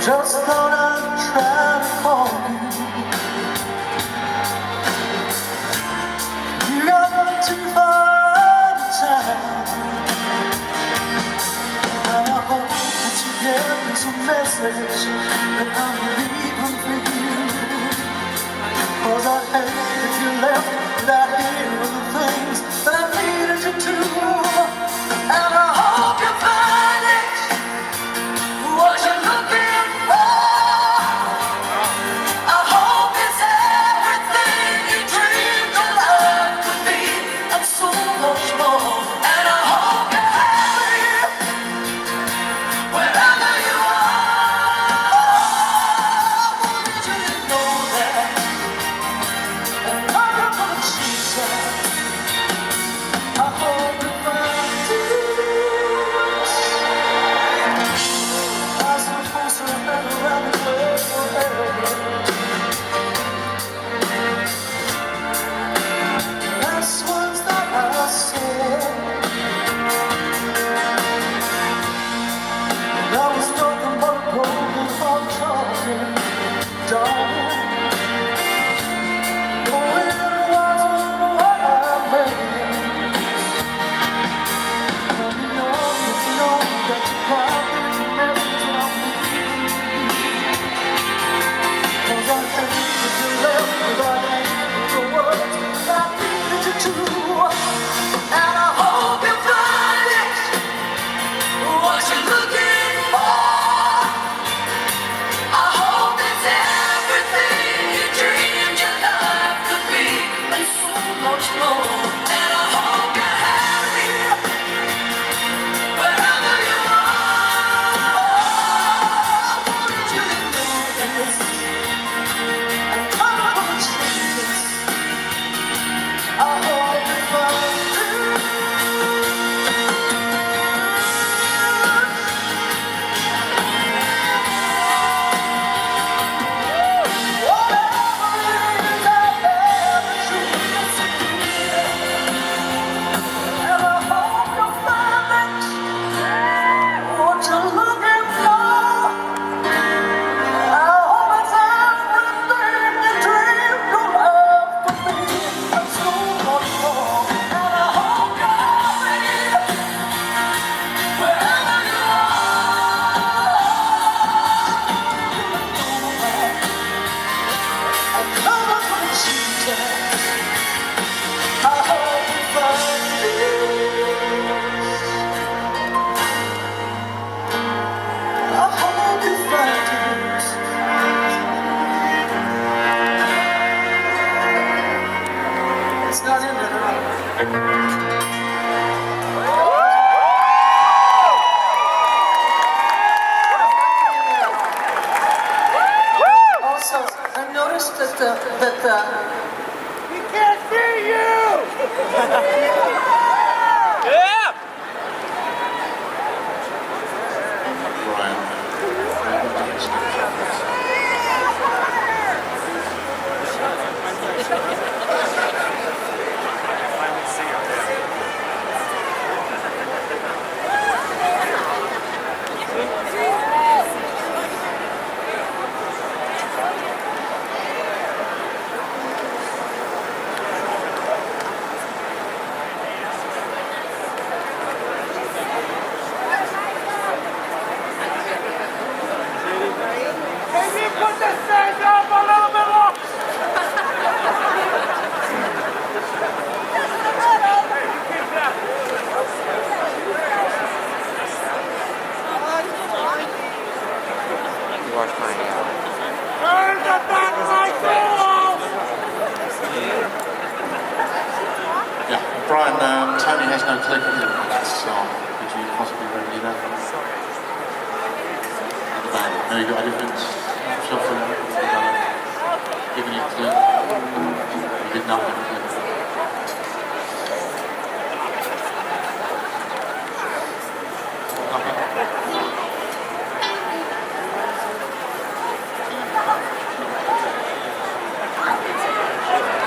Just thought I'd try to call you. You got too far to town, and I hope that you get this message that I'm leaving for you. 'Cause I hate if you left without hearing the things that I needed you to. And I hope you find it, what you're looking for. I hope it's everything you dreamed your life could be, and so much more. And I hope you're happy wherever you are. I wanted you to know that, and I'm not gonna cheat you. I hope you find peace. I was supposed to run around the world forever. Last words that I said, I was nothing but a broken heart talking, darling. Oh, it wasn't what I meant. But you know that you probably messed around me. 'Cause I think if you left without answering the words I needed you to. And I hope you find it, what you're looking for. I hope it's everything you dreamed your life could be, and so much more. And I hope you're happy wherever you are. I wanted you to know this, and I'm not gonna change this. I hope you find peace. It's not in there. Also, I noticed that We can't see you! Yeah! Can you put the stage up a little bit more? You watch my Turn the back lights off! Yeah, Brian, Tony has no click in that song. Could you possibly remedy that? At the band. No, you got a different shuffle? Giving you a clue? You did nothing.